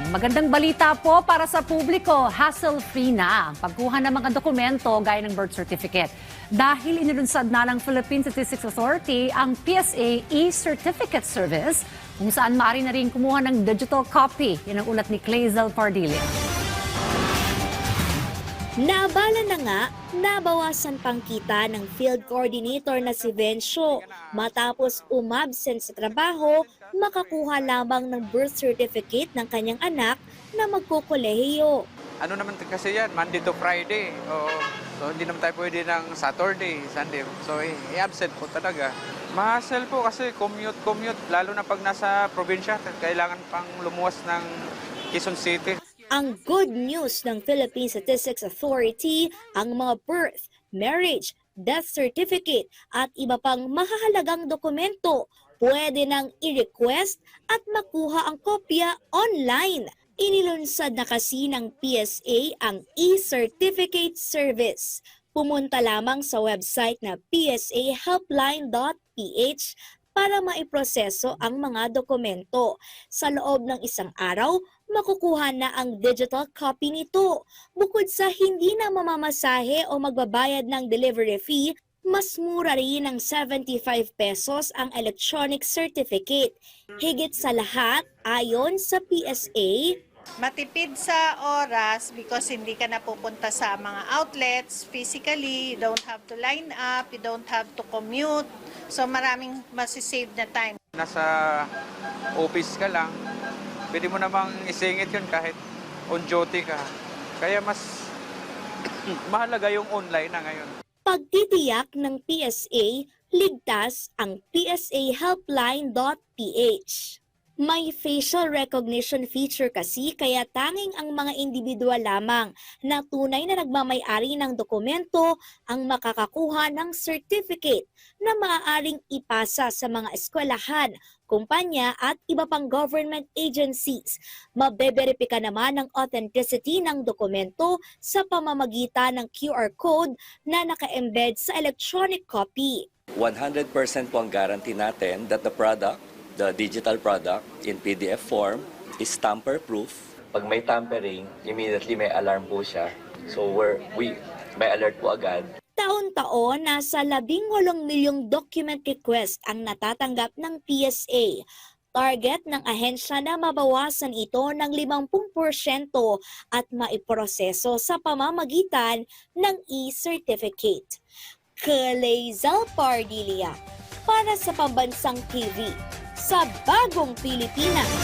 Magandang balita po para sa publiko, hassle-free na ang pagkuha ng mga dokumento gaya ng birth certificate. Dahil inilunsad na ng Philippine Statistics Authority ang PSA e-Certificate Service, kung saan maaari na rin kumuha ng digital copy. Yan ang ulat ni Clazel Pardilia. Naabala na nga, nabawasan pang kita ng field coordinator na si Vencio. Matapos umabsent sa trabaho, makakuha lamang ng birth certificate ng kanyang anak na magkukolehiyo. Ano naman kasi yan, Monday to Friday. So hindi naman tayo pwede ng Saturday, Sunday. So i-absent po talaga. Mahasel po kasi commute, lalo na pag nasa probinsya, kailangan pang lumuwas ng Quezon City. Ang good news ng Philippine Statistics Authority, ang mga birth, marriage, death certificate at iba pang mahahalagang dokumento pwede nang i-request at makuha ang kopya online. Inilunsad na kasi ng PSA ang e-certificate service. Pumunta lamang sa website na psahelpline.ph para maiproseso ang mga dokumento. Sa loob ng isang araw, makukuha na ang digital copy nito. Bukod sa hindi na mamamasahe o magbabayad ng delivery fee, mas mura rin ng 75 pesos ang electronic certificate. Higit sa lahat, ayon sa PSA, matipid sa oras because hindi ka na pupunta sa mga outlets physically, you don't have to line up, you don't have to commute. So maraming masisave na time. Nasa office ka lang, pwede mo namang isingit yun kahit on duty ka. Kaya mas mahalaga yung online na ngayon. pagtitiyak ng PSA, ligtas ang psahelpline.ph. May facial recognition feature kasi kaya tanging ang mga individual lamang na tunay na nagmamay-ari ng dokumento ang makakakuha ng certificate na maaaring ipasa sa mga eskwelahan, kumpanya at iba pang government agencies. Mabeberipika naman ang authenticity ng dokumento sa pamamagitan ng QR code na naka-embed sa electronic copy. 100% po ang guarantee natin that the digital product in PDF form is tamper-proof. Pag may tampering, immediately may alarm po siya. So may alert po agad. Taon-taon, nasa 18 milyong document request ang natatanggap ng PSA. Target ng ahensya na mabawasan ito ng 50% at maiproseso sa pamamagitan ng e-certificate. Clazel Pardilia para sa Pambansang TV sa Bagong Pilipinas.